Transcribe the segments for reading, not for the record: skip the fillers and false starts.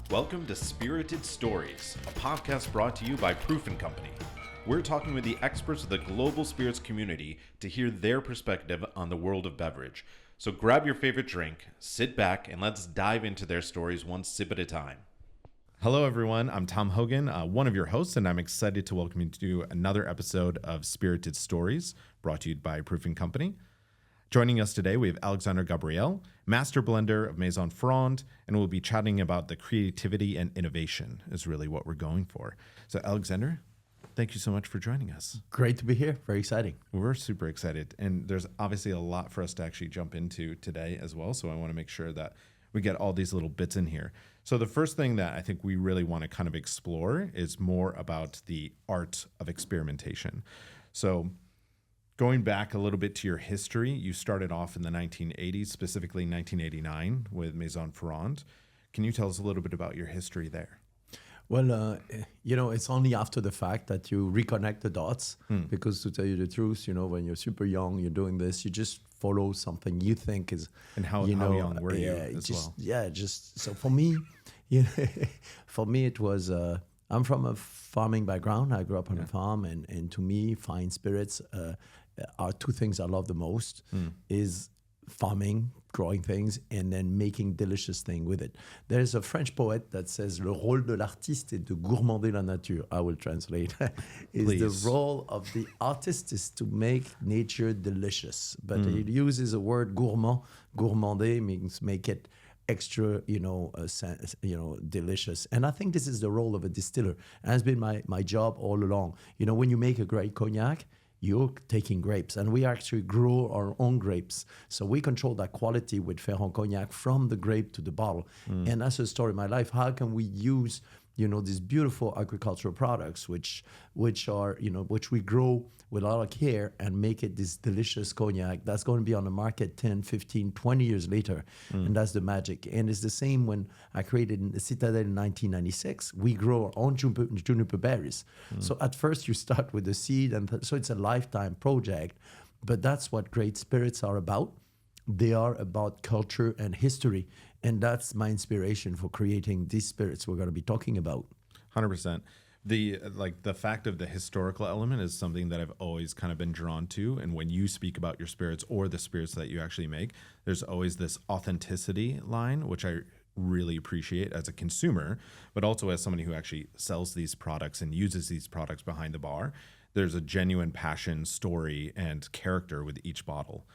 Welcome to Spirited Stories, a podcast brought to you by Proof & Company. We're talking with the experts of the global spirits community to hear their perspective on the world of beverage. So grab your favorite drink, sit back, and let's dive into their stories one sip at a time. Hello, everyone. I'm Tom Hogan, one of your hosts, and I'm excited to welcome you to another episode of Spirited Stories, brought to you by Proof & Company. Joining us today, we have Alexandre Gabriel, master blender of Maison Ferrand, and we'll be chatting about the creativity and innovation is really what we're going for. So, Alexandre, thank you so much for joining us. Great to be here. Very exciting. We're super excited, and there's obviously a lot for us to actually jump into today as well, so I want to make sure that we get all these little bits in here. So the first thing that I think we really want to kind of explore is more about the art of experimentation. So going back a little bit to your history, you started off in the 1980s, specifically 1989 with Maison Ferrand. Can you tell us a little bit about your history there? Well, it's only after the fact that you reconnect the dots because to tell you the truth, when you're super young, you're doing this, you just follow something you think is... And how young were you as well? Yeah, so for me, it was... I'm from a farming background. I grew up on a farm, and to me, fine spirits are two things I love the most, is farming, growing things, and then making delicious things with it. There's a French poet that says, "Le rôle de l'artiste est de gourmander la nature." I will translate. The role of the artist is to make nature delicious. But he uses a word gourmand. Gourmander means make it extra, delicious. And I think this is the role of a distiller. And it's been my job all along. When you make a great cognac, you're taking grapes, and we actually grow our own grapes. So we control that quality with Ferrand Cognac from the grape to the bottle. And that's the story of my life. How can we use, these beautiful agricultural products, which we grow with a lot of care and make it this delicious cognac that's going to be on the market 10, 15, 20 years later. And that's the magic. And it's the same when I created the Citadelle in 1996. We grow our own juniper berries. So at first you start with the seed, and so it's a lifetime project. But that's what great spirits are about. They are about culture and history. And that's my inspiration for creating these spirits we're going to be talking about. 100%. The fact of the historical element is something that I've always kind of been drawn to. And when you speak about your spirits or the spirits that you actually make, there's always this authenticity line, which I really appreciate as a consumer, but also as somebody who actually sells these products and uses these products behind the bar. There's a genuine passion, story, and character with each bottle.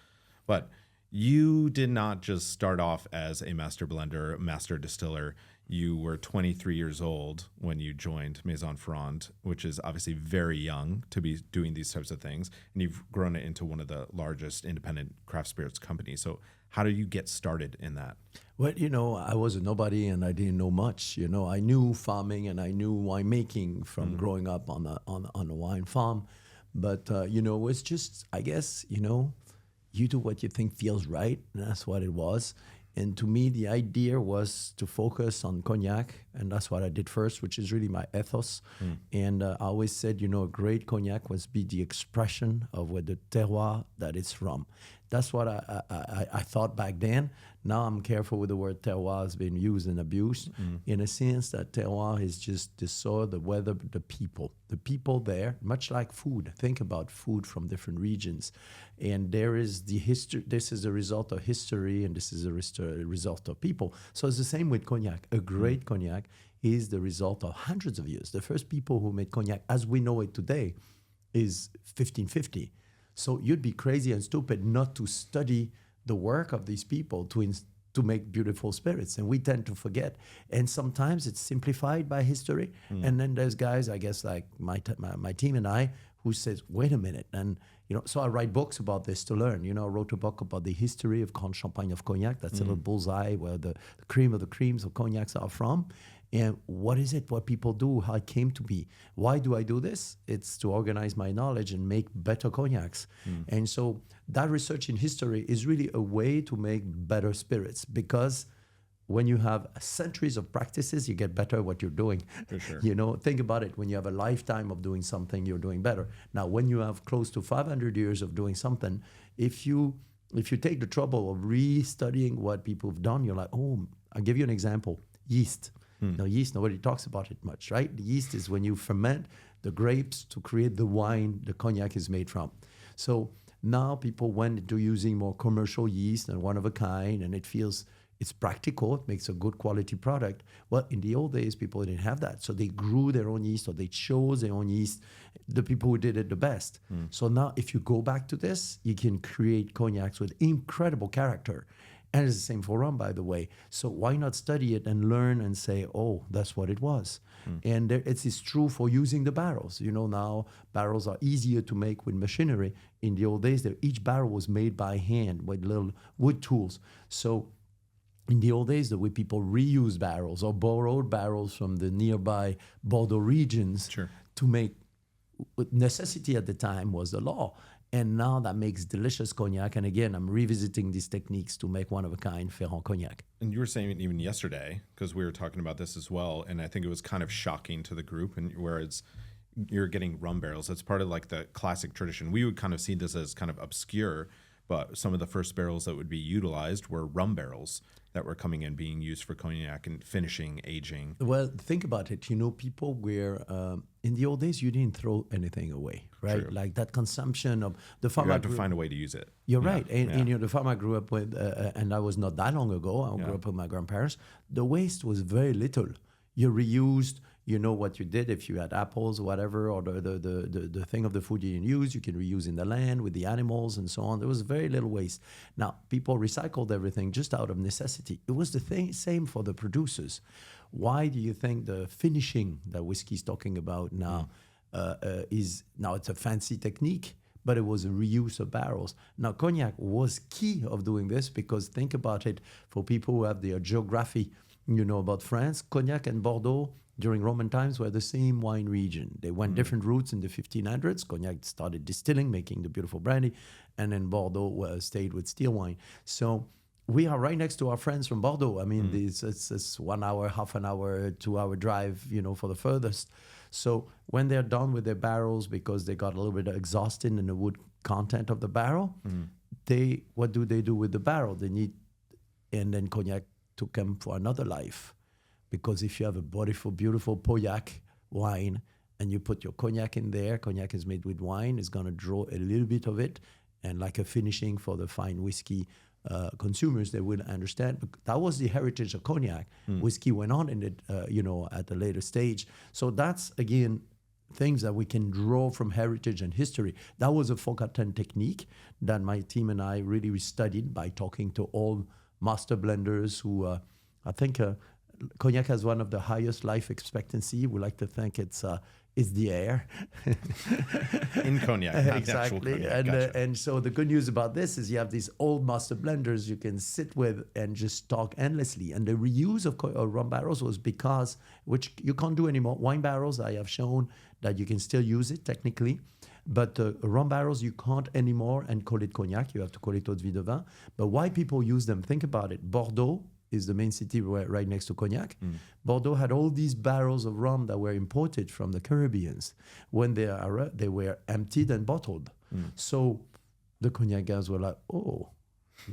But you did not just start off as a master blender, master distiller. You were 23 years old when you joined Maison Ferrand, which is obviously very young to be doing these types of things. And you've grown it into one of the largest independent craft spirits companies. So how did you get started in that? Well, I was a nobody and I didn't know much. I knew farming and I knew winemaking from growing up on a wine farm. But, it's just, I guess, you do what you think feels right, and that's what it was. And to me, the idea was to focus on cognac, and that's what I did first, which is really my ethos. And I always said, a great cognac must be the expression of where the terroir that it's from. That's what I thought back then. Now I'm careful with the word terroir has been used and abused. In a sense that terroir is just the soil, the weather, the people. The people there, much like food. Think about food from different regions. And there is the history. This is a result of history, and this is a result of people. So it's the same with cognac. A great cognac is the result of hundreds of years. The first people who made cognac, as we know it today, is 1550. So you'd be crazy and stupid not to study the work of these people to make beautiful spirits. And we tend to forget. And sometimes it's simplified by history. And then there's guys, I guess, like my team and I, who says, wait a minute. And, so I write books about this to learn. I wrote a book about the history of Grand Champagne of Cognac. That's a little bullseye where the cream of the creams of cognacs are from. And what is it, what people do, how it came to be. Why do I do this? It's to organize my knowledge and make better cognacs. And so that research in history is really a way to make better spirits, because when you have centuries of practices, you get better at what you're doing. For sure. Think about it. When you have a lifetime of doing something, you're doing better. Now, when you have close to 500 years of doing something, if you take the trouble of re-studying what people have done, you're like, oh, I'll give you an example. Yeast. Now, yeast, nobody talks about it much, right? The yeast is when you ferment the grapes to create the wine the cognac is made from. So now people went into using more commercial yeast and one of a kind, and it's practical, it makes a good quality product. Well, in the old days, people didn't have that. So they grew their own yeast or they chose their own yeast, the people who did it the best. So now if you go back to this, you can create cognacs with incredible character. And it's the same for rum, by the way. So why not study it and learn and say, oh, that's what it was. And it's true for using the barrels. You know, now barrels are easier to make with machinery. In the old days, each barrel was made by hand with little wood tools. So in the old days, the way people reused barrels or borrowed barrels from the nearby Bordeaux regions to make, necessity at the time was the law. And now that makes delicious cognac. And again, I'm revisiting these techniques to make one-of-a-kind Ferrand cognac. And you were saying even yesterday, because we were talking about this as well, and I think it was kind of shocking to the group, and whereas you're getting rum barrels, it's part of like the classic tradition. We would kind of see this as kind of obscure, but some of the first barrels that would be utilized were rum barrels that were coming in, being used for cognac and finishing, aging. Well, think about it. You know, people were, in the old days, you didn't throw anything away, right? True. Like that consumption of the farmer. You have to find a way to use it. You're right. And you know, the farm I grew up with, and that was not that long ago, I grew up with my grandparents, the waste was very little. You reused, you know what you did if you had apples, whatever, or the thing of the food you didn't use, you can reuse in the land with the animals and so on. There was very little waste. Now, people recycled everything just out of necessity. It was the same for the producers. Why do you think the finishing that whiskey's talking about now now it's a fancy technique, but it was a reuse of barrels. Now, cognac was key of doing this because think about it, for people who have their geography, you know, about France, Cognac and Bordeaux during Roman times were the same wine region. They went different routes in the 1500s. Cognac started distilling, making the beautiful brandy, and then Bordeaux stayed with still wine. So we are right next to our friends from Bordeaux. I mean, it's 1 hour, half an hour, 2 hour drive, you know, for the furthest. So when they're done with their barrels, because they got a little bit exhausted in the wood content of the barrel, what do they do with the barrel? And then Cognac took them for another life. Because if you have a beautiful Pauillac wine and you put your cognac in there, cognac is made with wine, it's going to draw a little bit of it, and like a finishing for the fine whiskey consumers, they will understand. That was the heritage of cognac. Whiskey went on in it, you know, at a later stage. So that's, again, things that we can draw from heritage and history. That was a forgotten technique that my team and I really studied by talking to all master blenders who, I think, Cognac has one of the highest life expectancy. We like to think it's the air. In Cognac, not exactly. Cognac. And, Gotcha. and so the good news about this is you have these old master blenders you can sit with and just talk endlessly. And the reuse of rum barrels was because, which you can't do anymore. Wine barrels, I have shown that you can still use it technically. But rum barrels, you can't anymore and call it cognac. You have to call it eau de vie de vin. But why people use them? Think about it. Bordeaux is the main city right next to Cognac. Bordeaux had all these barrels of rum that were imported from the Caribbeans. When they were emptied and bottled. So the Cognac guys were like, oh,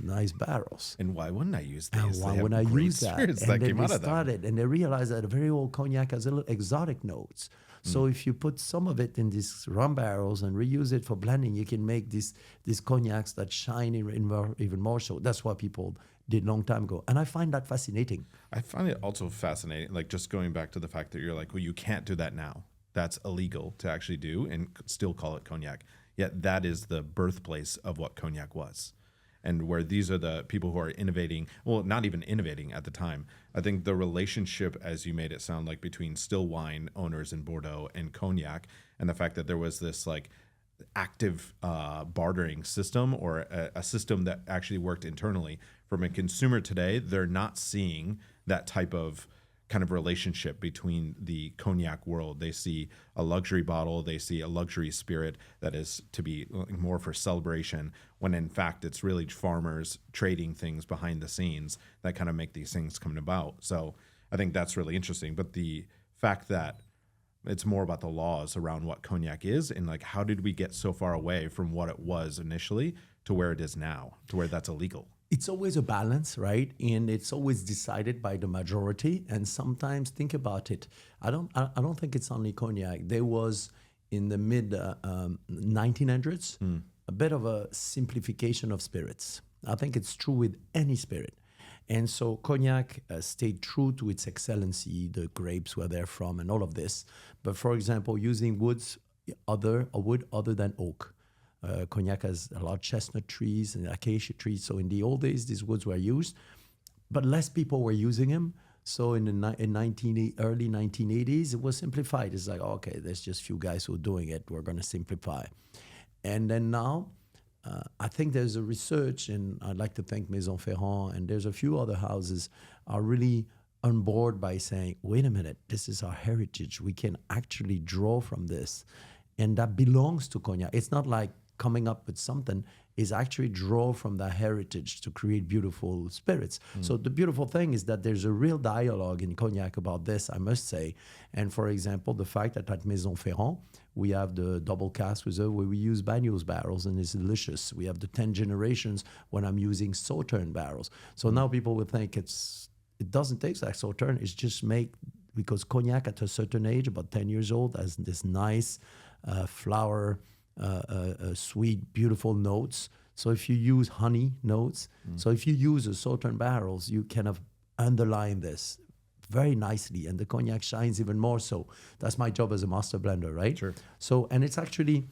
nice barrels. And why wouldn't I use these? And why would I use that? And that then came they out of them. started, and they realized that a very old cognac has a little exotic notes. So if you put some of it in these rum barrels and reuse it for blending, you can make these cognacs that shine even more so. That's what people did long time ago. And I find that fascinating. I find it also fascinating, like just going back to the fact that you're like, well, you can't do that now. That's illegal to actually do and still call it cognac. Yet that is the birthplace of what cognac was. And where these are the people who are innovating, well, not even innovating at the time. I think the relationship, as you made it sound like, between still wine owners in Bordeaux and cognac, and the fact that there was this like active bartering system, or a system that actually worked internally. From a consumer today, they're not seeing that type of kind of relationship between the cognac world. They see a luxury bottle, they see a luxury spirit that is to be more for celebration, when in fact it's really farmers trading things behind the scenes that kind of make these things come about. So I think that's really interesting. But the fact that it's more about the laws around what cognac is, and like how did we get so far away from what it was initially to where it is now, to where that's illegal? it's always a balance, right? And it's always decided by the majority. And sometimes think about it. I don't think it's only cognac. There was in the mid 1900s a bit of a simplification of spirits. I think it's true with any spirit. And so cognac stayed true to its excellency, the grapes where they're from and all of this. But for example, using wood other than oak. Cognac has a lot of chestnut trees and acacia trees. So in the old days, these woods were used, but less people were using them. So in the early 1980s, it was simplified. It's like, okay, there's just few guys who are doing it. We're going to simplify. And then now, I think there's a research, and I'd like to thank Maison Ferrand, and there's a few other houses are really on board by saying, wait a minute, this is our heritage. We can actually draw from this. And that belongs to cognac. It's not like coming up with something, is actually draw from that heritage to create beautiful spirits. So the beautiful thing is that there's a real dialogue in cognac about this, I must say. And for example, the fact that at Maison Ferrand, we have the double cask reserve where we use Banyuls barrels, and it's delicious. We have the 10 generations when I'm using Sauterne barrels. So now people will think it doesn't taste like Sauterne, it's just because cognac at a certain age, about 10 years old, has this nice flower, sweet, beautiful notes. So if you use honey notes, so if you use a Sauterne barrels, you kind of underline this very nicely, and the cognac shines even more so. That's my job as a master blender, right? Sure. So, and it's actually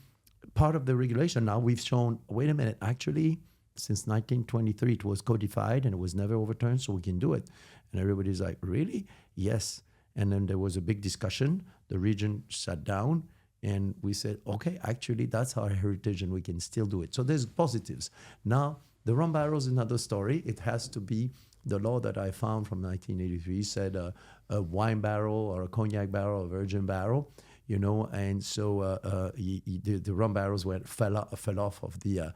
part of the regulation. Now we've shown, wait a minute, actually, since 1923, it was codified and it was never overturned, so we can do it. And everybody's like, really? Yes. And then there was a big discussion. The region sat down, and we said, okay, actually, that's our heritage and we can still do it. So there's positives. Now, the rum barrel is another story. It has to be, the law that I found from 1983 said a wine barrel or a cognac barrel, a virgin barrel, and so the rum barrels fell off of the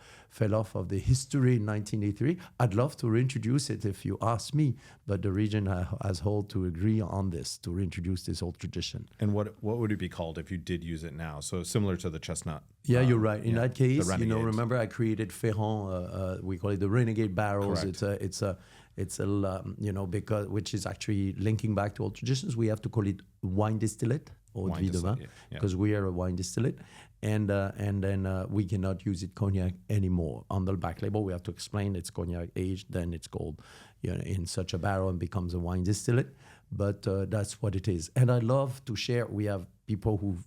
history in 1983. I'd love to reintroduce it if you ask me, but the region has whole to agree on this, to reintroduce this old tradition. And what would it be called if you did use it now? So similar to the chestnut. Yeah, you're right. In that case, remember I created Ferrand. We call it the Renegade barrels. Correct. It's a because which is actually linking back to old traditions. We have to call it wine distillate. Wine distillate, because we are a wine distillate, and then we cannot use it cognac anymore. On the back label, we have to explain it's cognac aged, then it's called in such a barrel and becomes a wine distillate. But that's what it is. And I love to share. We have people who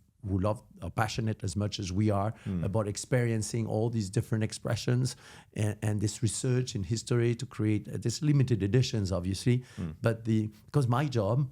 are passionate as much as we are about experiencing all these different expressions and this research in history to create this limited editions, obviously. But because my job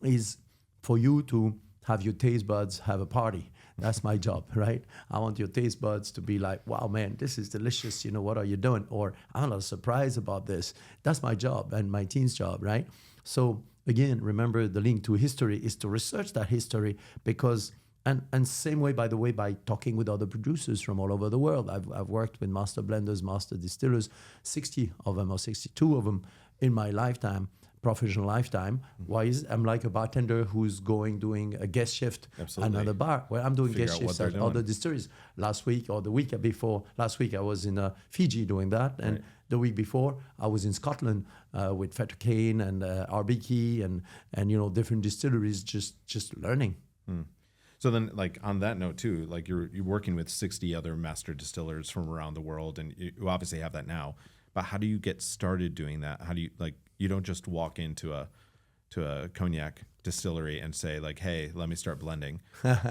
is for you to have your taste buds have a party. That's my job, right? I want your taste buds to be like, wow, man, this is delicious. What are you doing? Or I'm not surprised about this. That's my job and my team's job, right? So again, remember the link to history is to research that history because, and same way, by the way, by talking with other producers from all over the world. I've worked with master blenders, master distillers, 60 of them or 62 of them in my lifetime. Professional lifetime. Why is it? I'm like a bartender who's doing a guest shift at another bar where I'm doing guest shifts at other distilleries. Last week or the week before, last week I was in Fiji doing that, and the week before I was in Scotland with Fetter Cane and RBK and different distilleries just learning. So then, like on that note too, like you're working with 60 other master distillers from around the world, and you obviously have that now. But how do you get started doing that? How do you you don't just walk into a cognac distillery and say like, hey, let me start blending.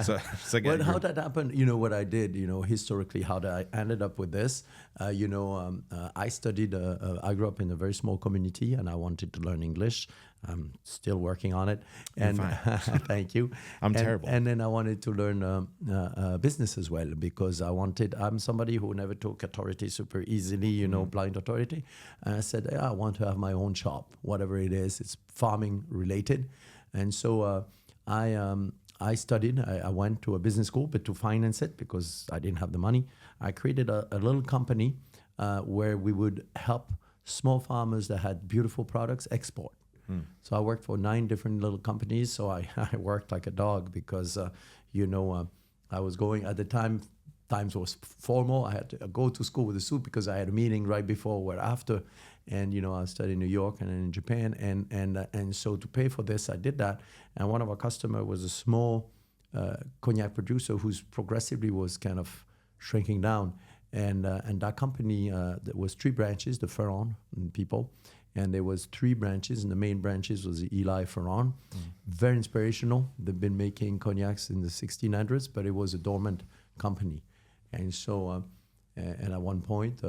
So it's like, how that happened, what I did, historically, how I ended up with this, I studied, I grew up in a very small community and I wanted to learn English. I'm still working on it. And thank you. I'm terrible. And then I wanted to learn business as well because I'm somebody who never took authority super easily, blind authority. And I said, I want to have my own shop, whatever it is. It's farming related. And so I studied. I went to a business school, but to finance it, because I didn't have the money, I created a little company where we would help small farmers that had beautiful products export. So I worked for 9 different little companies. So I worked like a dog because, I was going at the time. Times was formal. I had to go to school with a suit because I had a meeting right before or after. And I studied in New York and then in Japan, and so to pay for this, I did that. And one of our customers was a small cognac producer who's progressively was kind of shrinking down. And that company, there was 3 branches, the Ferrand people, and there was 3 branches, and the main branches was the Eli Ferrand. Very inspirational. They've been making cognacs in the 1600s, but it was a dormant company. And so, and at one point,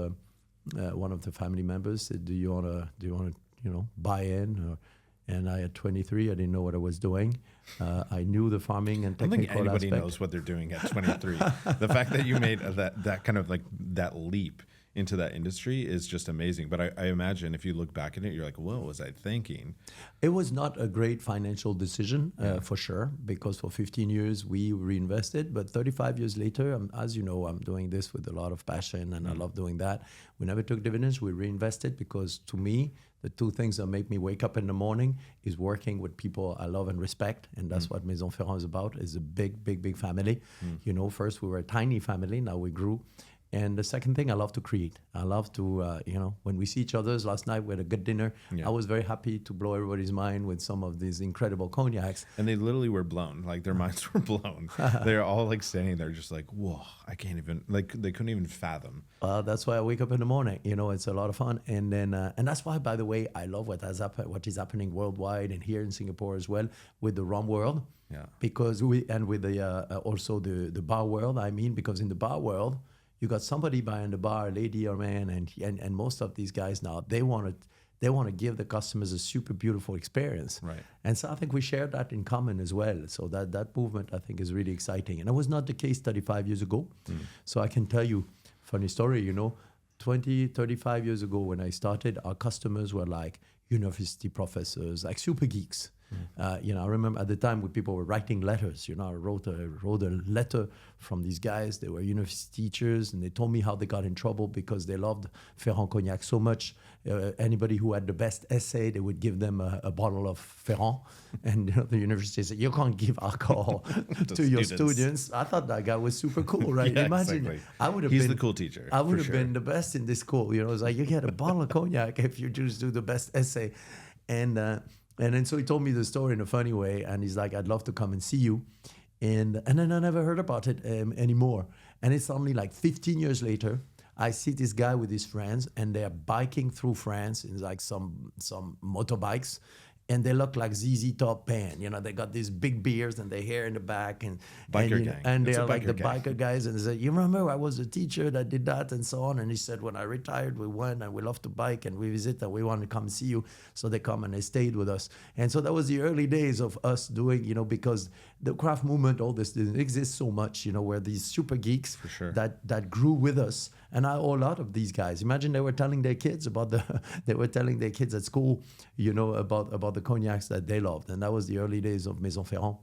one of the family members said, "Do you wanna, buy in?" And I, at 23, I didn't know what I was doing. I knew the farming and I don't think technical anybody aspect. knows what they're doing at 23. The fact that you made that kind of like that leap into that industry is just amazing. But I imagine if you look back at it, you're like, what was I thinking? It was not a great financial decision, for sure, because for 15 years we reinvested. But 35 years later, as you know, I'm doing this with a lot of passion, and I love doing that. We never took dividends. We reinvested because, to me, the 2 things that make me wake up in the morning is working with people I love and respect. And that's what Maison Ferrand is about, is a big, big, big family. First we were a tiny family, now we grew. And the second thing, I love to create. I love to, when we see each other. Last night we had a good dinner. Yeah. I was very happy to blow everybody's mind with some of these incredible cognacs. And they literally were blown. Like their minds were blown. They're all like standing there just like, whoa, I can't even, like they couldn't even fathom. That's why I wake up in the morning. It's a lot of fun. And then, and that's why, by the way, I love what is happening worldwide and here in Singapore as well with the rum world. Yeah. Because with the also the bar world, because in the bar world, you got somebody behind the bar, a lady or man, and most of these guys now, they want to give the customers a super beautiful experience. Right. And so I think we share that in common as well. So that movement, I think, is really exciting. And that was not the case 35 years ago. So I can tell you, funny story, 20, 35 years ago when I started, our customers were like university professors, like super geeks. I remember at the time when people were writing letters. I wrote a letter from these guys. They were university teachers, and they told me how they got in trouble because they loved Ferrand Cognac so much. Anybody who had the best essay, they would give them a bottle of Ferrand. And the university said, "You can't give alcohol to your students." I thought that guy was super cool, right? Yeah, Imagine, exactly. I would have He's been the cool teacher. I would for have sure. been the best in this school. It's like you get a bottle of cognac if you just do the best essay. And then so he told me the story in a funny way, and he's like, "I'd love to come and see you." And then I never heard about it anymore. And it's only like 15 years later, I see this guy with his friends, and they're biking through France in like some motorbikes. And they look like ZZ Top band. They got these big beards and their hair in the back. Biker gang. And It's a they're like the biker gang. biker guys. And they said, "You remember I was a teacher that did that," and so on. And he said, "When I retired, we went and we love to bike and we visit and we want to come see you." So they come and they stayed with us. And so that was the early days of us doing, because the craft movement, all this didn't exist so much, where these super geeks For sure. that grew with us. And I owe a lot of these guys. Imagine they were telling their kids at school, about the cognacs that they loved. And that was the early days of Maison Ferrand.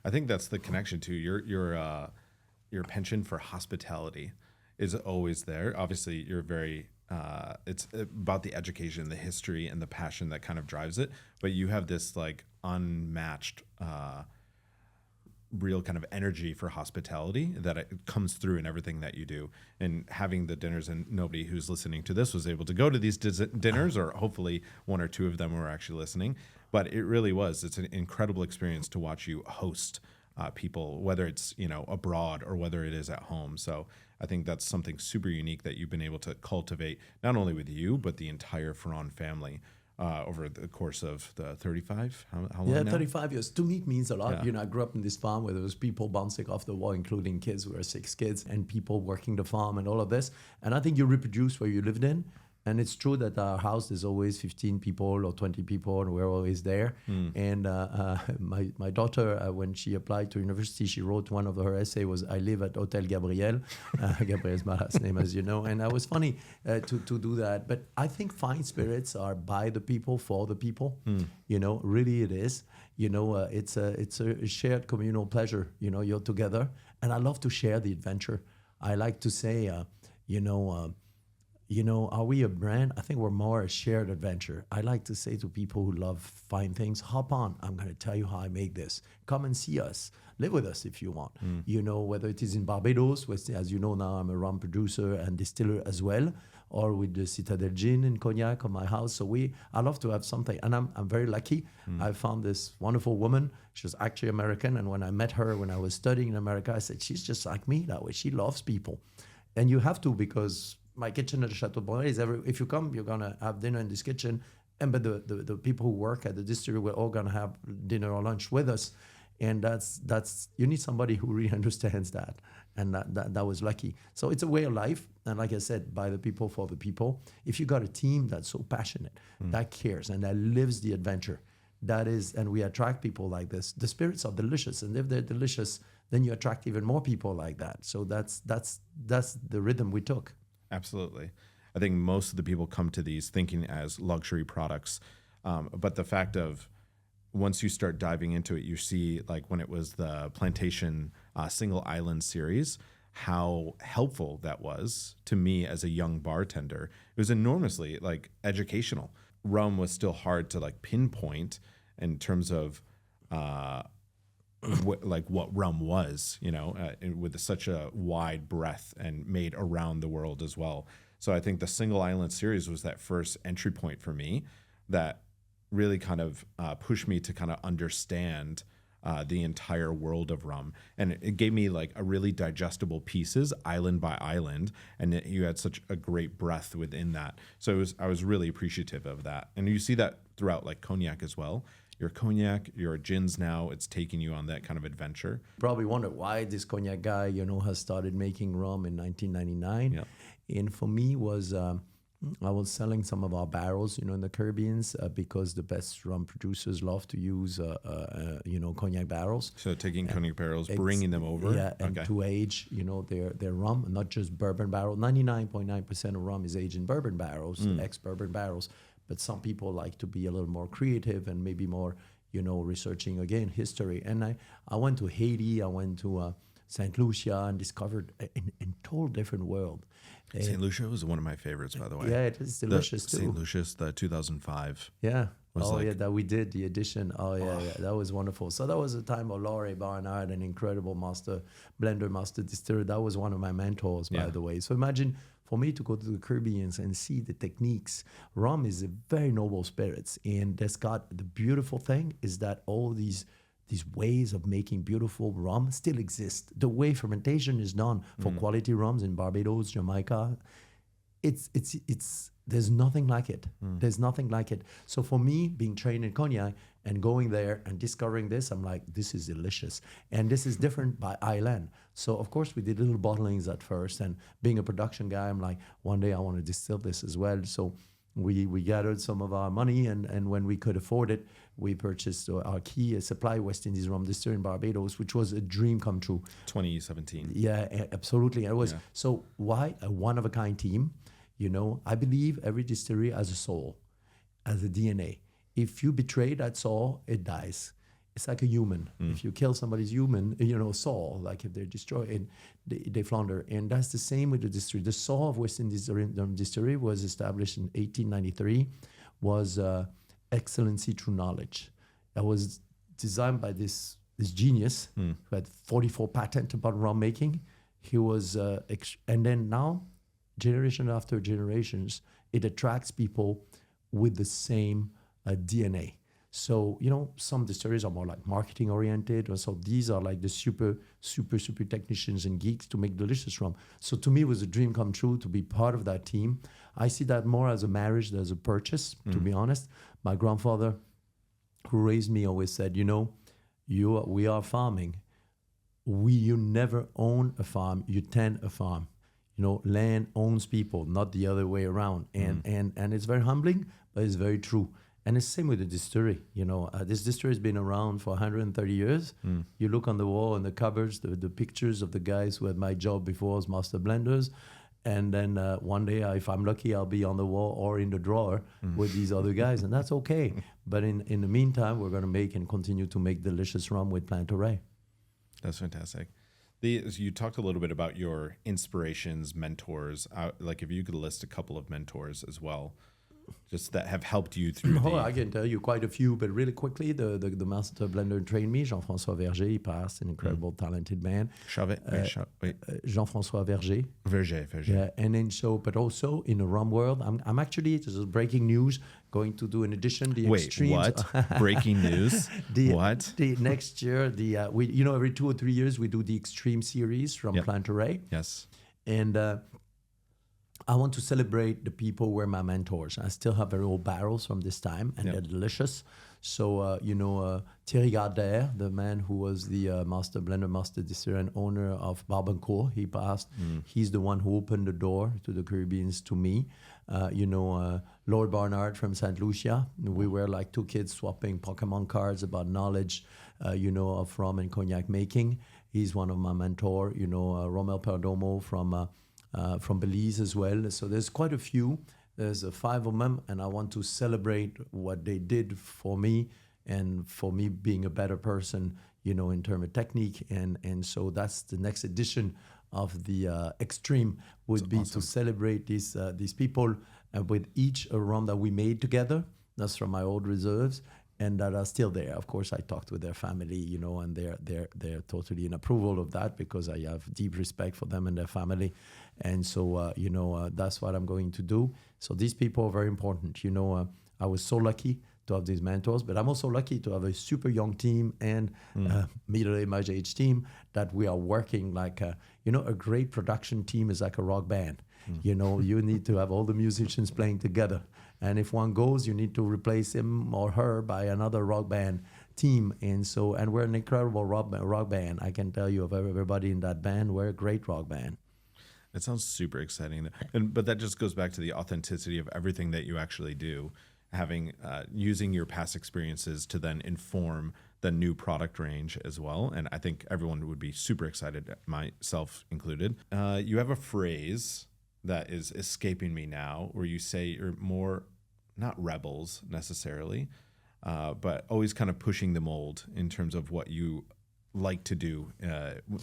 I think that's the connection too. Your penchant for hospitality is always there. Obviously, you're very. It's about the education, the history, and the passion that kind of drives it. But you have this like unmatched, real kind of energy for hospitality that it comes through in everything that you do. And having the dinners, and nobody who's listening to this was able to go to these dinners, or hopefully 1 or 2 of them were actually listening. But it really was. It's an incredible experience to watch you host people, whether it's abroad or whether it is at home. So I think that's something super unique that you've been able to cultivate, not only with you but the entire Ferrand family over the course of the 35. How long Yeah, now? 35 years. To me, it means a lot. Yeah. I grew up in this farm where there was people bouncing off the wall, including kids. We were 6 kids, and people working the farm and all of this. And I think you reproduce where you lived in. And it's true that our house is always 15 people or 20 people, and we're always there. And my daughter, when she applied to university, she wrote one of her essays was, "I live at Hotel Gabriel." Gabriel is my last name, as you know. And that was funny to do that. But I think fine spirits are by the people, for the people. Really it is. It's a shared communal pleasure. You're together. And I love to share the adventure. I like to say, are we a brand? I think we're more a shared adventure. I like to say to people who love fine things, hop on. I'm going to tell you how I make this. Come and see us. Live with us if you want. Whether it is in Barbados, which, as you know now, I'm a rum producer and distiller as well, or with the Citadelle Gin and Cognac on my house. So I love to have something. And I'm very lucky. I found this wonderful woman. She was actually American. And when I met her, when I was studying in America, I said, she's just like me that way. She loves people. And you have to, because my kitchen at the Chateau Planteray is if you come, you're gonna have dinner in this kitchen, but the people who work at the distillery, we're all gonna have dinner or lunch with us, and that's you need somebody who really understands that, and that was lucky. So it's a way of life, and like I said, by the people for the people. If you got a team that's so passionate, that cares, and that lives the adventure, that is, and we attract people like this. The spirits are delicious, and if they're delicious, then you attract even more people like that. So that's the rhythm we took. Absolutely. I think most of the people come to these thinking as luxury products. But the fact of once you start diving into it, you see, like when it was the Plantation Single Island series, how helpful that was to me as a young bartender. It was enormously like educational. Rum was still hard to like pinpoint in terms of what rum was, with such a wide breadth and made around the world as well. So I think the Single Island series was that first entry point for me that really kind of pushed me to kind of understand the entire world of rum. And it gave me like a really digestible pieces, island by island, and you had such a great breadth within that. So I was really appreciative of that. And you see that throughout like Cognac as well. Your Cognac, your gins now, it's taking you on that kind of adventure. Probably wonder why this Cognac guy, has started making rum in 1999. Yep. And for me was, I was selling some of our barrels, in the Caribbean, because the best rum producers love to use, Cognac barrels. So taking Cognac barrels, bringing them over. Yeah, and to age, their rum, not just bourbon barrel. 99.9% of rum is aged in bourbon barrels, ex-bourbon barrels. But some people like to be a little more creative and maybe more, researching, again, history. And I went to Haiti, I went to St. Lucia and discovered a total different world. St. Lucia was one of my favorites, by the way. Yeah, it is delicious too. St. Lucia's, the 2005. Yeah. That we did the edition. Yeah, that was wonderful. So that was a time of Laurie Barnard, an incredible master blender, master distiller. That was one of my mentors, by the way. So imagine for me to go to the Caribbean and see the techniques. Rum is a very noble spirits, and that's got the beautiful thing is that all these ways of making beautiful rum still exist. The way fermentation is done for quality rums in Barbados, Jamaica, it's there's nothing like it. There's nothing like it. So for me, being trained in Cognac and going there and discovering this, I'm like, this is delicious. And this is different by island. So of course we did little bottlings at first, and being a production guy, I'm like, one day I want to distill this as well. So we gathered some of our money, and when we could afford it, we purchased our key supply West Indies rum distillery in Barbados, which was a dream come true. 2017. Yeah, absolutely. It was. So why a one-of-a-kind team? I believe every distillery has a soul, has a DNA. If you betray that soul, it dies. It's like a human. If you kill somebody's human, soul, like if they're destroyed, they flounder. And that's the same with the distillery. The soul of West Indies Distillery was established in 1893, was excellency through knowledge. That was designed by this genius who had 44 patents about rum making. He was, and then now, generation after generations, it attracts people with the same DNA. So, some distilleries are more like marketing oriented. So these are like the super technicians and geeks to make delicious rum. So to me, it was a dream come true to be part of that team. I see that more as a marriage than as a purchase, to be honest. My grandfather, who raised me, always said, we are farming. You never own a farm, you tend a farm. Land owns people, not the other way around. And it's very humbling, but it's very true. And it's the same with the distillery. This distillery has been around for 130 years. You look on the wall in the cupboards, the pictures of the guys who had my job before as master blenders. And then one day, if I'm lucky, I'll be on the wall or in the drawer with these other guys. And that's okay. But in the meantime, we're going to make and continue to make delicious rum with Planteray. That's fantastic. You talked a little bit about your inspirations, mentors. Like if you could list a couple of mentors as well, just that have helped you through Oh, I can tell you quite a few, but really quickly, the master blender trained me, Jean-François Verger. He passed, an incredible, talented man. Jean-François Verger. Verger. Yeah, and then but also in the rum world, I'm actually, this is breaking news, going to do an edition, the Extremes. What? Breaking news? What? The next year, we every 2 or 3 years, we do the Extreme series from Planteray. Yes. And I want to celebrate the people who were my mentors. I still have very old barrels from this time, and they're delicious. So, Thierry Gardère, the man who was the master blender, master distiller, and owner of Barbancourt, he passed. He's the one who opened the door to the Caribbeans to me. Lord Barnard from St. Lucia. We were like two kids swapping Pokemon cards about knowledge, of rum and cognac making. He's one of my mentor. Romel Perdomo from Belize as well. So there's quite a few. There's 5 of them, and I want to celebrate what they did for me and for me being a better person, in terms of technique. And so that's the next edition of the Extreme would be awesome. To celebrate these people with each a rum that we made together. That's from my old reserves. And that are still there. Of course, I talked with their family, and they're totally in approval of that because I have deep respect for them and their family, and so that's what I'm going to do. So these people are very important. I was so lucky to have these mentors, but I'm also lucky to have a super young team and middle-aged team that we are working like a great production team is like a rock band. You need to have all the musicians playing together. And if one goes, you need to replace him or her by another rock band team. And we're an incredible rock band. I can tell you of everybody in that band, we're a great rock band. It sounds super exciting. But that just goes back to the authenticity of everything that you actually do, using your past experiences to then inform the new product range as well. And I think everyone would be super excited, myself included. You have a phrase that is escaping me now, where you say you're more, not rebels necessarily, but always kind of pushing the mold in terms of what you like to do,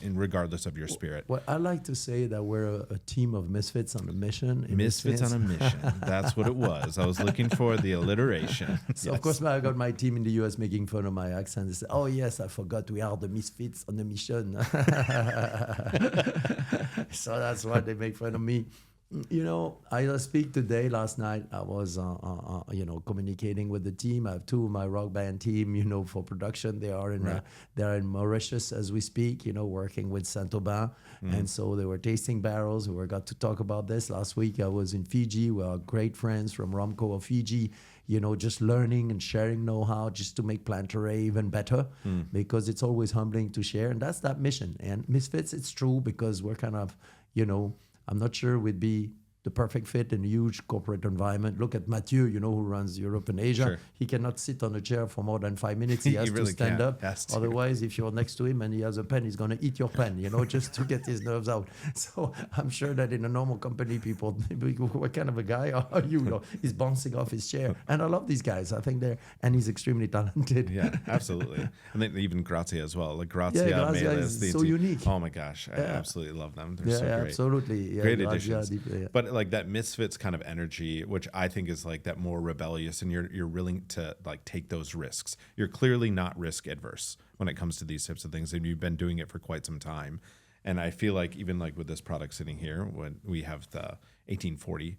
regardless of your spirit. Well, I like to say that we're a team of misfits on a mission. Misfits on a mission. That's what it was. I was looking for the alliteration. So, Of course, I got my team in the US making fun of my accent. They say, oh, yes, I forgot we are the misfits on a mission. So that's why they make fun of me. I speak today. Last night, I was, communicating with the team. I have 2 of my rock band team, for production. They are they're in Mauritius as we speak, working with Saint-Aubin. And so they were tasting barrels. We got to talk about this. Last week, I was in Fiji. We are great friends from Romco of Fiji, just learning and sharing know-how just to make Planteray even better because it's always humbling to share. And that's that mission. And Misfits, it's true because we're kind of, I'm not sure we'd be the perfect fit in a huge corporate environment. Look at Mathieu, who runs Europe and Asia. Sure. He cannot sit on a chair for more than 5 minutes. He has to stand up. Otherwise, if you're next to him and he has a pen, he's going to eat your pen, just to get his nerves out. So I'm sure that in a normal company, people, what kind of a guy are you? He's bouncing off his chair. And I love these guys. I think and he's extremely talented. Yeah, absolutely. And then even Grazia as well. Like Grazia is so unique. Oh my gosh, I absolutely love them. They're so great. Absolutely. Yeah, great additions. But like that misfits kind of energy, which I think is like that more rebellious, and you're willing to like take those risks. You're clearly not risk adverse when it comes to these types of things, and you've been doing it for quite some time. And I feel like even like with this product sitting here, when we have the 1840,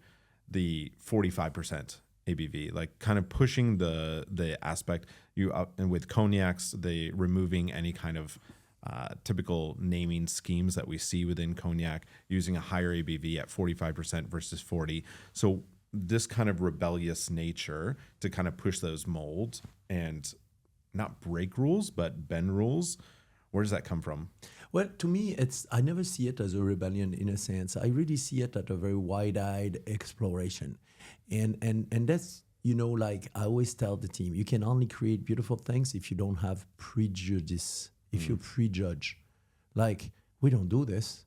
the 45% ABV, like kind of pushing the aspect and with cognacs, the removing any kind of typical naming schemes that we see within cognac, using a higher ABV at 45% versus 40. So this kind of rebellious nature to kind of push those molds and not break rules, but bend rules. Where does that come from? Well, to me, I never see it as a rebellion in a sense. I really see it as a very wide-eyed exploration. And that's, like I always tell the team, you can only create beautiful things if you don't have prejudice. If you prejudge, like, we don't do this,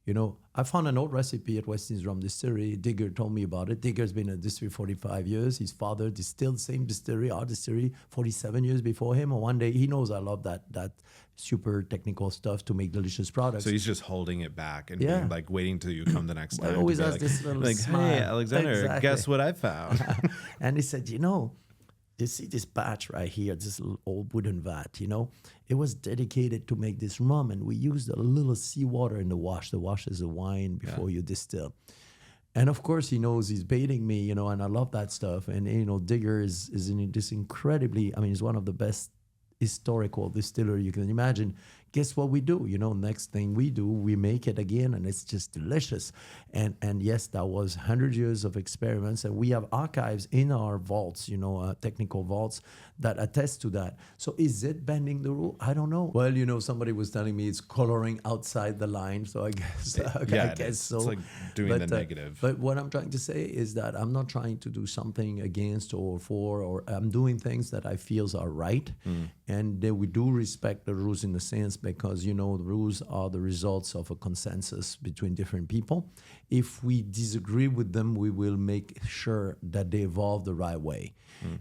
You know, I found an old recipe at West Indies Rum Distillery. Digger told me about it. Digger's been at distillery 45 years. His father distilled same distillery, our distillery, 47 years before him. And one day he knows I love that super technical stuff to make delicious products. So he's just holding it back and Yeah. being like waiting till you come the next time. I always to be has this little like, smile. hey, Alexander, Exactly. guess what I found? And he said, you know, you see this batch right here, this little old wooden vat, you know, it was dedicated to make this rum, and we used a little seawater in the wash. The wash is the wine before you distill. And of course, he knows he's baiting me, you know, and I love that stuff. And, you know, Digger is in this incredibly, I mean, he's one of the best historical distiller you can imagine. Guess what we do? You know, next thing we do, we make it again, and it's just delicious. And yes, that was 100 years of experiments, and we have archives in our vaults, you know, technical vaults that attest to that. So is it bending the rule? I don't know. Well, you know, somebody was telling me it's coloring outside the line, so I guess I it guess is. so. It's like doing the negative. But what I'm trying to say is that I'm not trying to do something against or for, or I'm doing things that I feel are right, and that we do respect the rules in a sense, because, you know, the rules are the results of a consensus between different people. If we disagree with them, we will make sure that they evolve the right way.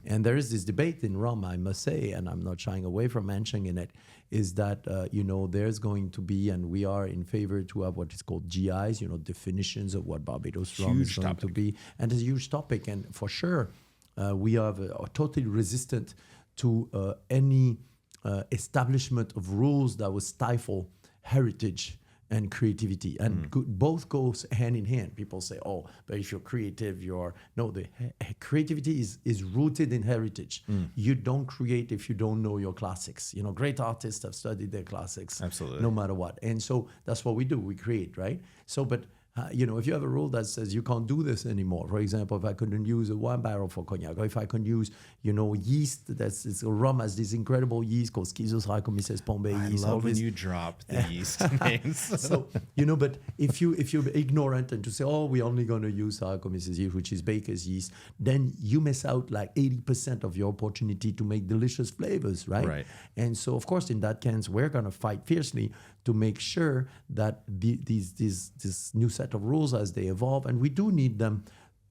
And there is this debate in rum, I must say, and I'm not shying away from mentioning it, is that, you know, there's going to be, and we are in favor to have what is called GIs, you know, definitions of what Barbados rum is going to be. And it's a huge topic. And for sure, we are totally resistant to any establishment of rules that would stifle heritage and creativity, and both goes hand in hand. People say, "Oh, but if you're creative, you're..." No, the creativity is rooted in heritage. You don't create if you don't know your classics. You know, great artists have studied their classics, Absolutely. no matter what. And so that's what we do. We create, right? So, but you know, if you have a rule that says you can't do this anymore, for example, if I couldn't use a wine barrel for cognac, or if I can use, you know, yeast, it's a rum has this incredible yeast called Schizostracomyces Bombay I yeast. love when always- you drop the yeast names. So, you know, but if you're ignorant and to say, oh, we're only going to use Saccharomyces yeast, which is baker's yeast, then you miss out like 80% of your opportunity to make delicious flavors, right? Right. And so, of course, in that case, we're going to fight fiercely to make sure that this new set of rules as they evolve, and we do need them.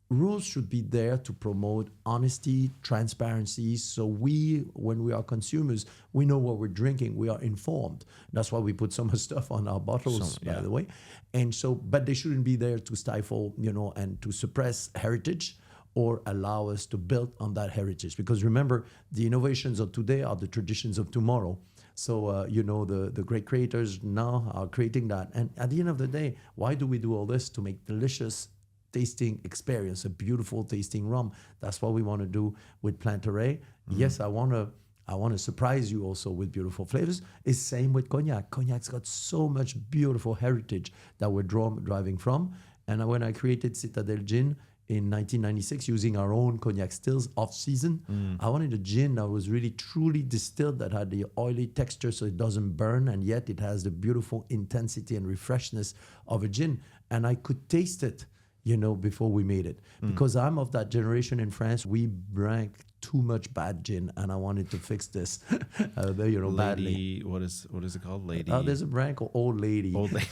Rules should be there to promote honesty, transparency, so we, when we are consumers, we know what we're drinking, we are informed. That's why we put so much stuff on our bottles, by the way. And so, but they shouldn't be there to stifle, you know, and to suppress heritage or allow us to build on that heritage. Because remember, the innovations of today are the traditions of tomorrow. So, you know, the great creators now are creating that. And at the end of the day, why do we do all this? To make delicious tasting experience, a beautiful tasting rum. That's what we want to do with Planteray. Yes, I want to surprise you also with beautiful flavors. It's same with Cognac. Cognac's got so much beautiful heritage that we're driving from. And when I created Citadelle Gin in 1996, using our own Cognac stills off-season, I wanted a gin that was really truly distilled, that had the oily texture so it doesn't burn, and yet it has the beautiful intensity and refreshness of a gin. And I could taste it, you know, before we made it. Because I'm of that generation in France, we drank too much bad gin, and I wanted to fix this, you know, badly. Lady, what is it called? Lady. There's a brand called Old Lady. Old Lady.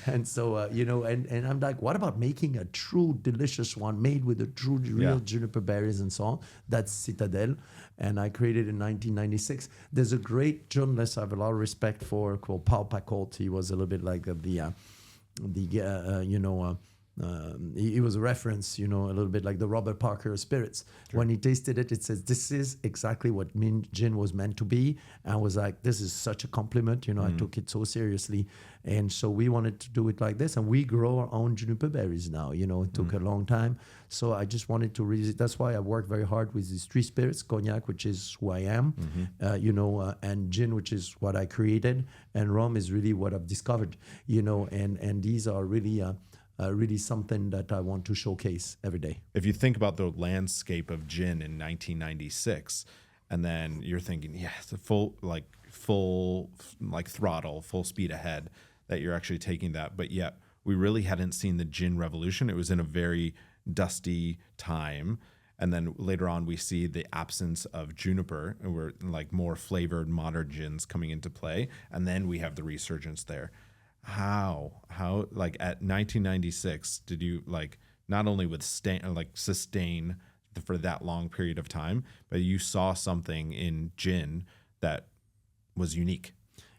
And so, you know, and I'm like, what about making a true delicious one made with the true real juniper berries and so on? That's Citadelle. And I created in 1996. There's a great journalist I have a lot of respect for called Paul Pacolt. He was a little bit like he was a reference, you know, a little bit like the Robert Parker spirits. Sure. When he tasted it, it says, this is exactly what gin was meant to be. And I was like, this is such a compliment, you know, I took it so seriously. And so we wanted to do it like this. And we grow our own juniper berries now, you know, it took a long time. So I just wanted to that's why I worked very hard with these three spirits: Cognac, which is who I am, you know, and gin, which is what I created, and rum is really what I've discovered, you know, and these are really... really something that I want to showcase every day. If you think about the landscape of gin in 1996, and then you're thinking, yeah, it's a full throttle, full speed ahead, that you're actually taking that. But yet we really hadn't seen the gin revolution. It was in a very dusty time. And then later on, we see the absence of juniper, and we're like more flavored modern gins coming into play. And then we have the resurgence there. How like at 1996 did you like not only sustain for that long period of time, but you saw something in gin that was unique?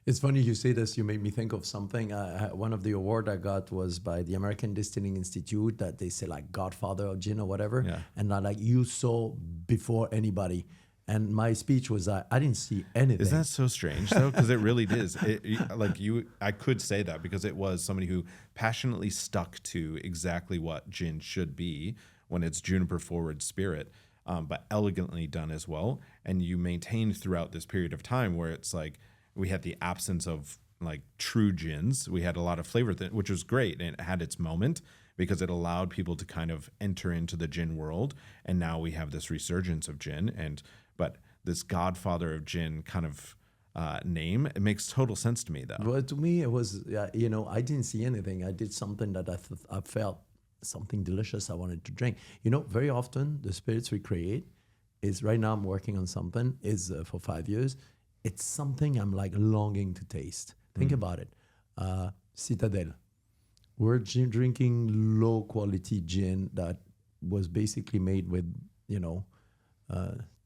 It's funny you say this. You made me think of something. One of the award I got was by the American Distilling Institute, that they say like Godfather of gin or whatever, Yeah. and like you saw before anybody. And my speech was I didn't see anything. Isn't that so strange though? Because it really is. I could say that because it was somebody who passionately stuck to exactly what gin should be when it's juniper forward spirit, but elegantly done as well. And you maintained throughout this period of time where it's like we had the absence of like true gins. We had a lot of flavor, which was great, and it had its moment because it allowed people to kind of enter into the gin world. And now we have this resurgence of gin, but this godfather of gin kind of name, it makes total sense to me though. Well, to me, it was, I didn't see anything. I did something that I felt something delicious I wanted to drink. Very often the spirits we create is, right now I'm working on something, is for 5 years. It's something I'm like longing to taste. Think about it. Citadelle. We're drinking low quality gin that was basically made with,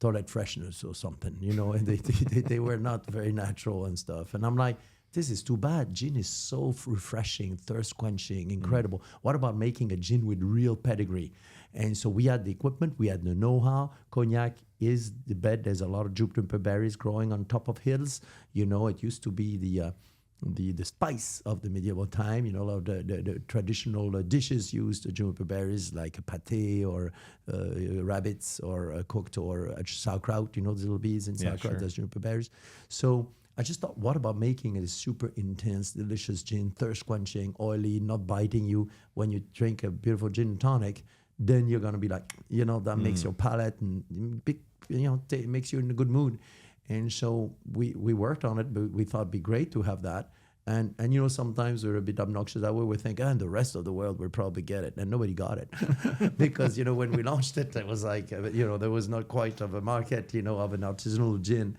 toilet fresheners or something, and they were not very natural and stuff. And I'm like, this is too bad. Gin is so refreshing, thirst quenching, incredible. What about making a gin with real pedigree? And so we had the equipment, we had the know-how. Cognac is the bed. There's a lot of juniper berries growing on top of hills. It used to be the spice of the medieval time. A lot of the traditional dishes used juniper berries, like a pate or rabbits or cooked or sauerkraut. The little bees in sauerkraut, sure. That's juniper berries. So I just thought, what about making a super intense, delicious gin, thirst quenching, oily, not biting you? When you drink a beautiful gin and tonic, then you're gonna be like, that makes your palate and it makes you in a good mood. And so we worked on it, but we thought it'd be great to have that. And sometimes we're a bit obnoxious that way. We think, and the rest of the world will probably get it. And nobody got it. Because, when we launched it, it was like, there was not quite of a market, of an artisanal gin,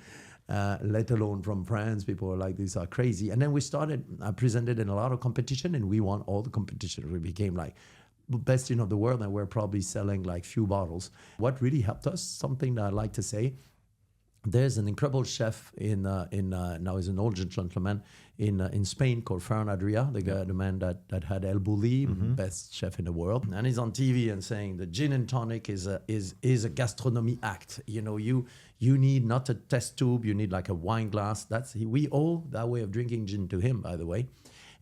let alone from France. People were like, these are crazy. And then I presented in a lot of competition, and we won all the competition. We became like best of the world, and we're probably selling like few bottles. What really helped us, something that I like to say, there's an incredible chef now he's an old gentleman in Spain called Ferran Adrià, the man that had El Bulli, best chef in the world, and he's on TV and saying the gin and tonic is a gastronomy act. You need not a test tube, you need like a wine glass. We owe that way of drinking gin to him, by the way.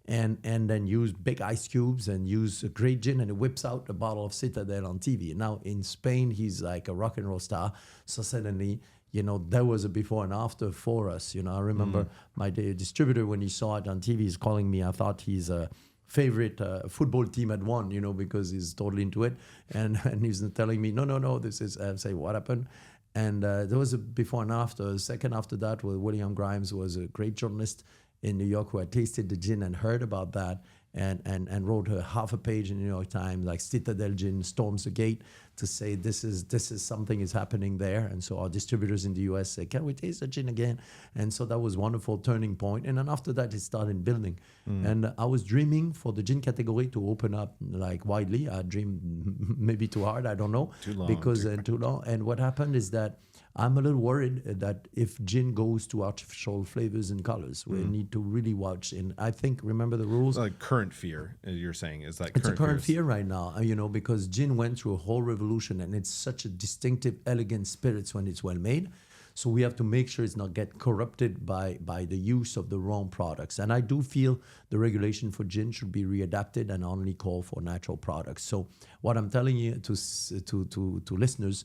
And then use big ice cubes and use a great gin, and it whips out a bottle of Citadelle on TV. And now in Spain, he's like a rock and roll star. So suddenly, there was a before and after for us. I remember my distributor, when he saw it on TV, he's calling me. I thought he's a favorite football team had won, because he's totally into it. And he's telling me, no, this is, I say, what happened? And there was a before and after. A second after that, William Grimes was a great journalist in New York who had tasted the gin and heard about that and wrote her half a page in the New York Times, like Citadelle Gin storms the gate to say this is something is happening there. And so our distributors in the US say, can we taste the gin again? And so that was wonderful turning point. And then after that, it started building. And I was dreaming for the gin category to open up like widely. I dreamed maybe too hard, I don't know. Too long. Too long. And what happened is that I'm a little worried that if gin goes to artificial flavors and colors, we need to really watch. And I think, remember the rules? Like current fear, you're saying, is like It's a current fear right now, because gin went through a whole revolution, and it's such a distinctive, elegant spirits when it's well made. So we have to make sure it's not get corrupted by the use of the wrong products. And I do feel the regulation for gin should be readapted and only call for natural products. So what I'm telling you to listeners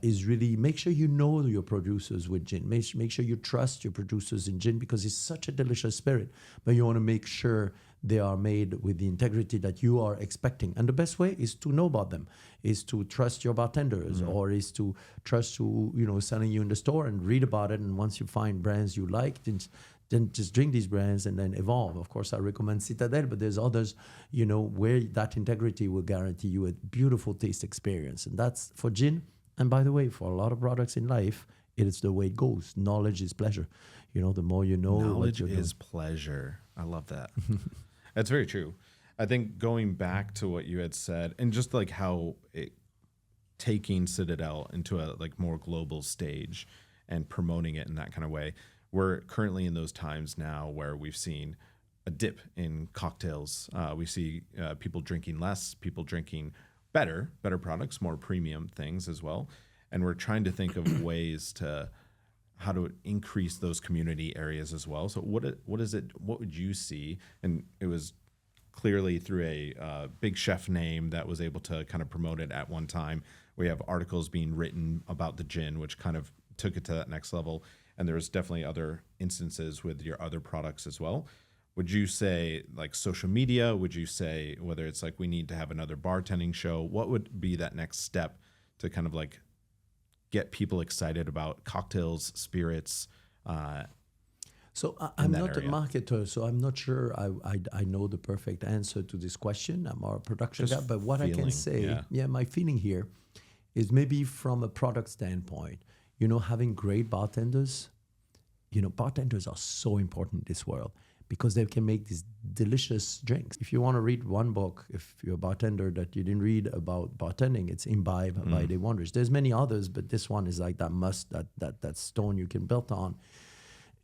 is really make sure you know your producers with gin. Make sure you trust your producers in gin, because it's such a delicious spirit. But you want to make sure they are made with the integrity that you are expecting. And the best way is to know about them, is to trust your bartenders, or is to trust who, selling you in the store, and read about it. And once you find brands you like, then just drink these brands and then evolve. Of course, I recommend Citadelle, but there's others, where that integrity will guarantee you a beautiful taste experience. And that's for gin. And by the way, for a lot of products in life, it is the way it goes. Knowledge is pleasure. The more you know, Knowledge what you're is pleasure. I love that. That's very true. I think going back to what you had said, and just like how taking Citadelle into a like more global stage and promoting it in that kind of way, we're currently in those times now where we've seen a dip in cocktails. We see people drinking less, people drinking better products, more premium things as well. And we're trying to think of ways to how to increase those community areas as well. So what would you see? And it was clearly through a big chef name that was able to kind of promote it at one time. We have articles being written about the gin, which kind of took it to that next level. And there's definitely other instances with your other products as well. Would you say like social media? Would you say whether it's like we need to have another bartending show? What would be that next step to kind of like get people excited about cocktails, spirits? So I'm not a marketer, so I'm not sure I know the perfect answer to this question. I'm more a production guy, but what I can say, my feeling here is maybe from a product standpoint, having great bartenders, bartenders are so important in this world because they can make these delicious drinks. If you want to read one book, if you're a bartender that you didn't read about bartending, it's Imbibe by Dave Wondrich. There's many others, but this one is like that that stone you can build on.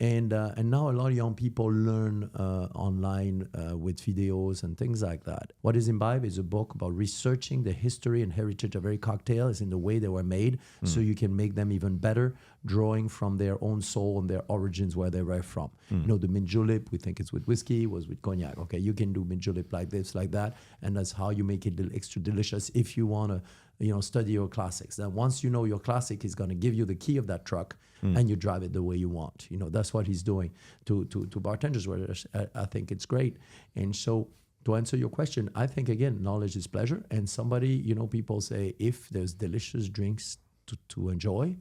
And now a lot of young people learn online with videos and things like that. What is Imbibe is a book about researching the history and heritage of every cocktail is in the way they were made, so you can make them even better, drawing from their own soul and their origins, where they were from. The mint julep, we think it's with whiskey, was with cognac. Okay, you can do mint julep like this, like that, and that's how you make it extra delicious if you want to study your classics. Then once you know your classic is going to give you the key of that truck, and you drive it the way you want. That's what he's doing to bartenders, where I think it's great. And so to answer your question, I think, again, knowledge is pleasure. And somebody, people say, if there's delicious drinks to enjoy,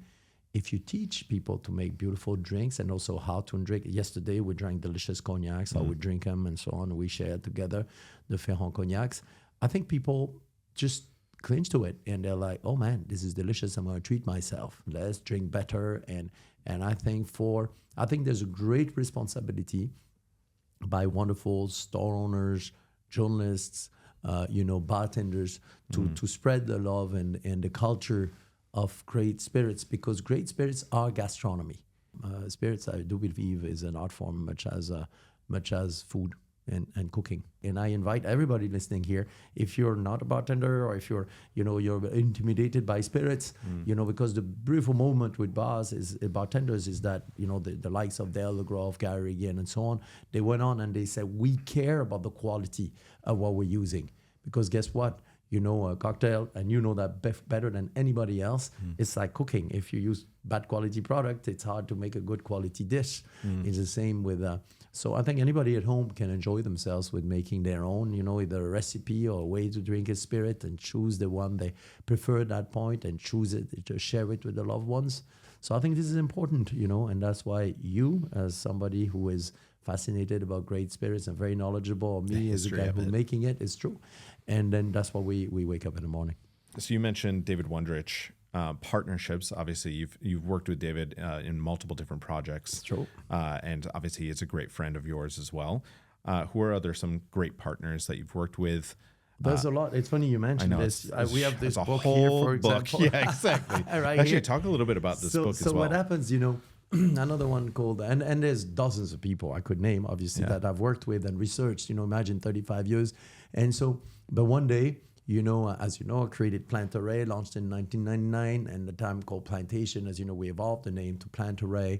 if you teach people to make beautiful drinks and also how to drink. Yesterday, we drank delicious cognacs, how we drink them and so on. We shared together the Ferrand cognacs. I think people just clinch to it and they're like, oh man, this is delicious, I'm going to treat myself, let's drink better. And I think there's a great responsibility by wonderful store owners, journalists, bartenders to spread the love and the culture of great spirits, because great spirits are gastronomy. Spirits, I do believe, is an art form much as food and cooking. And I invite everybody listening here, if you're not a bartender or if you're intimidated by spirits, because the beautiful moment with bartenders is that, the likes of Dale LeGros, Gary Regan, and so on, they went on and they said, we care about the quality of what we're using. Because guess what? A cocktail, and that better than anybody else. It's like cooking. If you use bad quality product, it's hard to make a good quality dish. It's the same with... So I think anybody at home can enjoy themselves with making their own, either a recipe or a way to drink a spirit, and choose the one they prefer at that point and choose it to share it with the loved ones. So I think this is important, and that's why you, as somebody who is fascinated about great spirits and very knowledgeable, or me as a guy who's making it, is true. And then that's why we wake up in the morning. So you mentioned David Wondrich. Partnerships. Obviously, you've worked with David in multiple different projects. True. And obviously, he's a great friend of yours as well. Who are some great partners that you've worked with? There's a lot. It's funny you mentioned this. We have this book here, for example. Yeah, exactly. Actually, talk a little bit about this book as well. So what happens, another one called, and there's dozens of people I could name, obviously, that I've worked with and researched, imagine 35 years. And so, but one day, as I created Planteray, launched in 1999, and the time called Plantation. As we evolved the name to Planteray,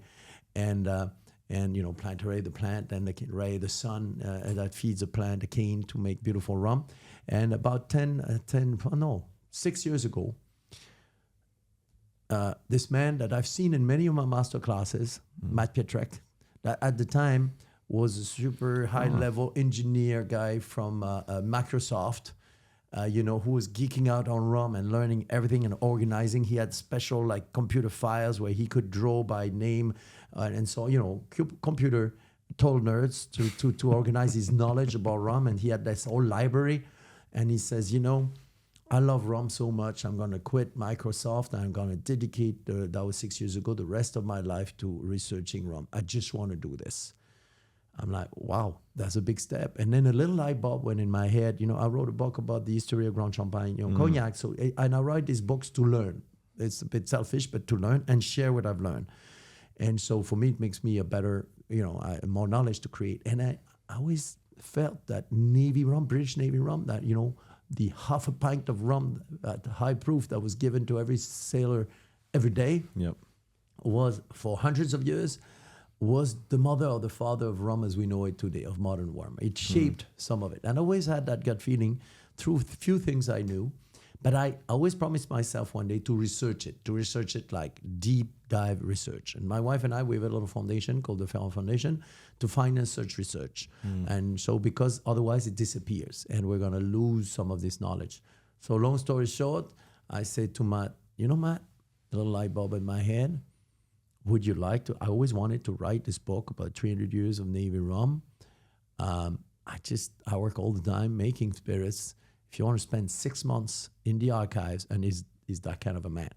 and Planteray, the plant, and the ray, the sun that feeds the plant, the cane to make beautiful rum. And about 6 years ago, this man that I've seen in many of my master classes, Matt Pietrek, that at the time was a super high-level engineer guy from Microsoft, who was geeking out on rum and learning everything and organizing. He had special computer files where he could draw by name, and so computer told nerds to organize his knowledge about rum. And he had this whole library. And he says, I love rum so much. I'm going to quit Microsoft. And I'm going to dedicate, that was 6 years ago, the rest of my life to researching rum. I just want to do this. I'm like, wow, that's a big step. And then a little light bulb went in my head. I wrote a book about the history of Grand Champagne, Cognac. So, and I write these books to learn. It's a bit selfish, but to learn and share what I've learned. And so for me, it makes me a better, more knowledge to create. And I always felt that Navy rum, British Navy rum, that, the half a pint of rum at high proof that was given to every sailor every day was, for hundreds of years, was the mother or the father of rum as we know it today, of modern rum. It shaped some of it. And I always had that gut feeling through few things I knew. But I always promised myself one day to research it like deep dive research. And my wife and I, we have a little foundation called the Ferrand Foundation to finance such research. And so because otherwise it disappears and we're going to lose some of this knowledge. So long story short, I said to Matt, Matt, a little light bulb in my head, would you like to? I always wanted to write this book about 300 years of Navy rum. I work all the time making spirits. If you want to spend 6 months in the archives, and he's that kind of a man,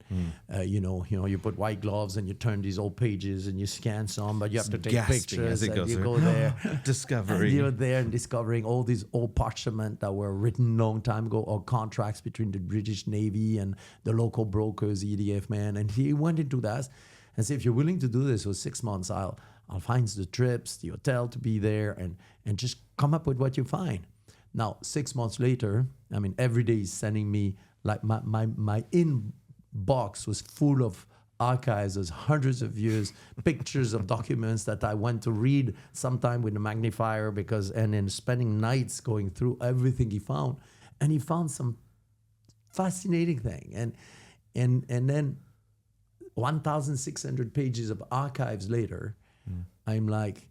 you put white gloves and you turn these old pages and you scan some, but you have to take pictures and you go there. Discovery. And you're there and discovering all these old parchment that were written long time ago, or contracts between the British Navy and the local brokers, EDF man. And he went into that and said, if you're willing to do this for 6 months, I'll find the trips, the hotel to be there, and just come up with what you find. Now, 6 months later, every day he's sending me, like my inbox was full of archives, there's hundreds of years, pictures of documents that I went to read sometime with a magnifier and then spending nights going through everything he found. And he found some fascinating thing. And then 1,600 pages of archives later, I'm like,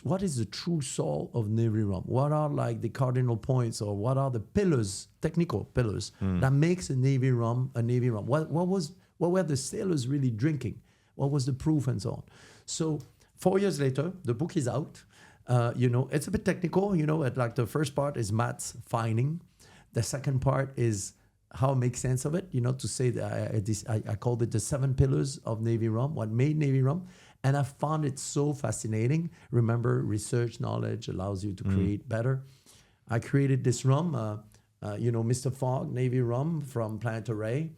what is the true soul of Navy rum? What are like the cardinal points, or what are the pillars, technical pillars, that makes a Navy rum a Navy rum? What were the sailors really drinking? What was the proof and so on? So 4 years later, the book is out. It's a bit technical, like the first part is Matt's finding. The second part is how I make sense of it, to say that I called it the 7 pillars of Navy rum, what made Navy rum. And I found it so fascinating. Remember, research knowledge allows you to create better. I created this rum, Mr. Fogg Navy rum from Planteray,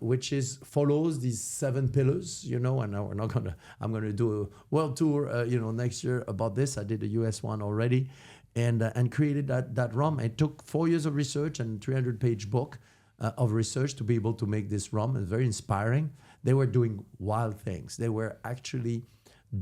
which follows these 7 pillars. And I'm gonna do a world tour, next year about this. I did a US one already, and created that rum. It took 4 years of research and 300-page book of research to be able to make this rum. It's very inspiring. They were doing wild things. They were actually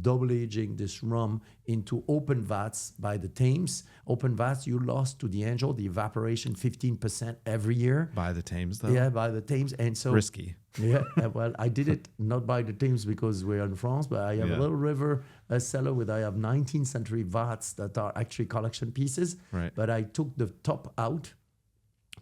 double aging this rum into open vats by the Thames. Open vats, you lost to the angel, the evaporation 15% every year. By the Thames, though? Yeah, by the Thames. And so risky. Yeah, well, I did it not by the Thames because we're in France, but I have a little river cellar I have 19th century vats that are actually collection pieces. Right. But I took the top out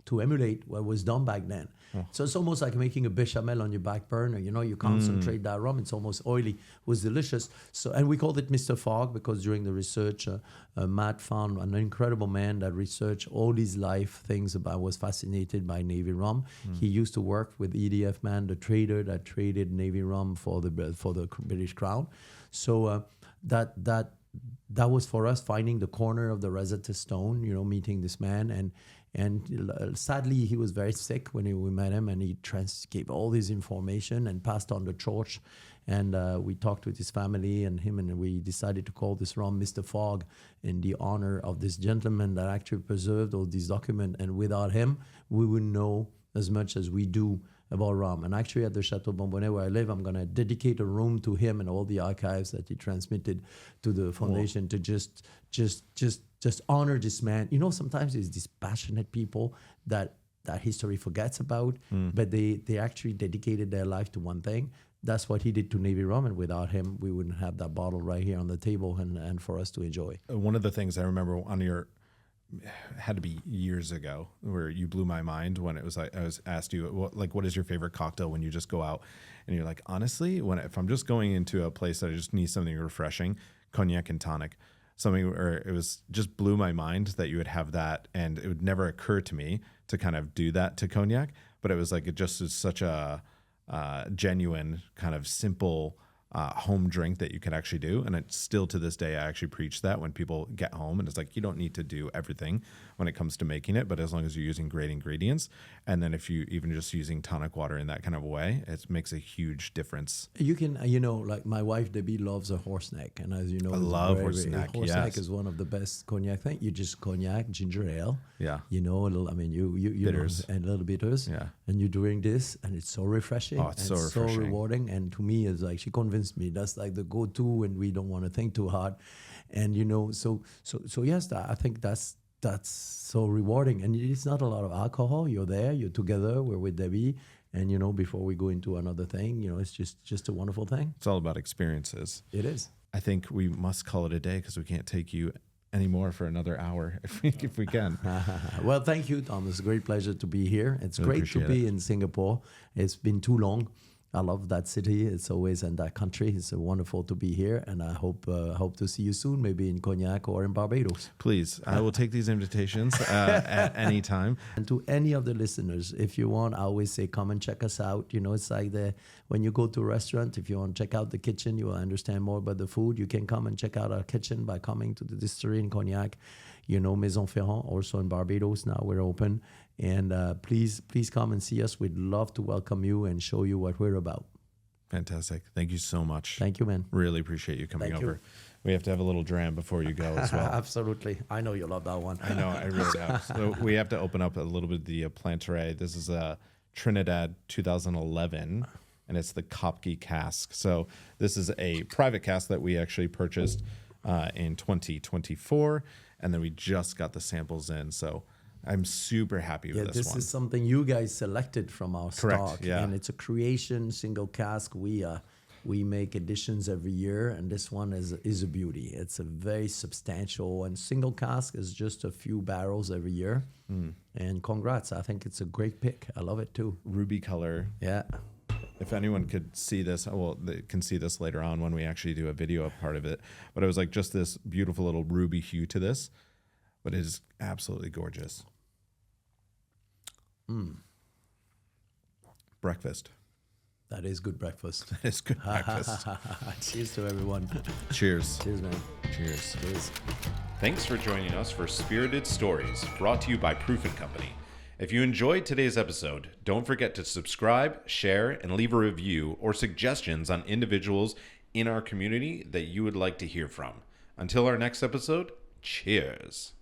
to emulate what was done back then. Oh. So it's almost like making a bechamel on your back burner. You concentrate that rum. It's almost oily. It was delicious. So, and we called it Mr. Fogg because during the research, Matt found an incredible man that researched all his life things about, was fascinated by Navy rum. He used to work with EDF man, the trader that traded Navy rum for the British Crown. So that was for us finding the corner of the Rosetta Stone. Meeting this man and sadly, he was very sick when we met him, and he gave all this information and passed on the torch. And we talked with his family and him, and we decided to call this rum Mr. Fogg in the honor of this gentleman that actually preserved all these documents. And without him, we wouldn't know as much as we do about rum. And actually at the Chateau Bonbonnet where I live, I'm going to dedicate a room to him and all the archives that he transmitted to the foundation to just honor this man. Sometimes there's these passionate people that history forgets about, but they actually dedicated their life to one thing. That's what he did to Navy rum, and without him, we wouldn't have that bottle right here on the table and for us to enjoy. One of the things I remember on your, had to be years ago, where you blew my mind when it was like, I was asked you, what is your favorite cocktail when you just go out? And you're like, honestly, if I'm just going into a place that I just need something refreshing, cognac and tonic. something where it was just blew my mind that you would have that, and it would never occur to me to kind of do that to cognac. But it was like it just is such a genuine kind of simple home drink that you can actually do. And it's still to this day, I actually preach that when people get home, and it's like, you don't need to do everything when it comes to making it, but as long as you're using great ingredients. And then if you even just using tonic water in that kind of way, it makes a huge difference. You can, like my wife, Debbie, loves a horse neck. And as you know, I love horse neck. Horse neck is one of the best cognac things. You just cognac, ginger ale. Yeah. A little, you bitters. And a little bitters. Yeah. And you're doing this, and it's so refreshing. Oh, it's so so refreshing. rewarding. And to me, it's like she convinced me that's like the go-to, and we don't want to think too hard. And so yes, I think that's so rewarding. And it's not a lot of alcohol. You're there, you're together, we're with Debbie, and before we go into another thing, it's just a wonderful thing. It's all about experiences. It is. I think we must call it a day because we can't take you anymore for another hour if we can. Well, thank you, Tom. It's a great pleasure to be here. It's great to be in Singapore. It's been too long. I love that city. It's always in that country. It's wonderful to be here, and I hope to see you soon, maybe in Cognac or in Barbados. Please, I will take these invitations at any time. And to any of the listeners, if you want, I always say, come and check us out. It's like when you go to a restaurant, if you want to check out the kitchen, you will understand more about the food. You can come and check out our kitchen by coming to the distillery in Cognac. Maison Ferrand, also in Barbados. Now we're open. And please come and see us. We'd love to welcome you and show you what we're about. Fantastic. Thank you so much. Thank you, man. Really appreciate you coming over. We have to have a little dram before you go as well. Absolutely. I know you love that one. I know, I really have. So we have to open up a little bit the Planteray. This is a Trinidad 2011, and it's the Kopke cask. So this is a private cask that we actually purchased in 2024, and then we just got the samples in. So I'm super happy with this one. This is something you guys selected from our stock. Yeah. And it's a creation single cask. We make editions every year, and this one is a beauty. It's a very substantial, and single cask is just a few barrels every year. And congrats. I think it's a great pick. I love it too. Ruby color. Yeah. If anyone could see this, well, they can see this later on when we actually do a video of part of it. But it was like just this beautiful little ruby hue to this, but it is absolutely gorgeous. Breakfast. That is good breakfast. That is good breakfast. Cheers to everyone. Cheers. Cheers, man. Cheers. Cheers. Thanks for joining us for Spirited Stories, brought to you by Proof & Company. If you enjoyed today's episode, don't forget to subscribe, share, and leave a review or suggestions on individuals in our community that you would like to hear from. Until our next episode, cheers.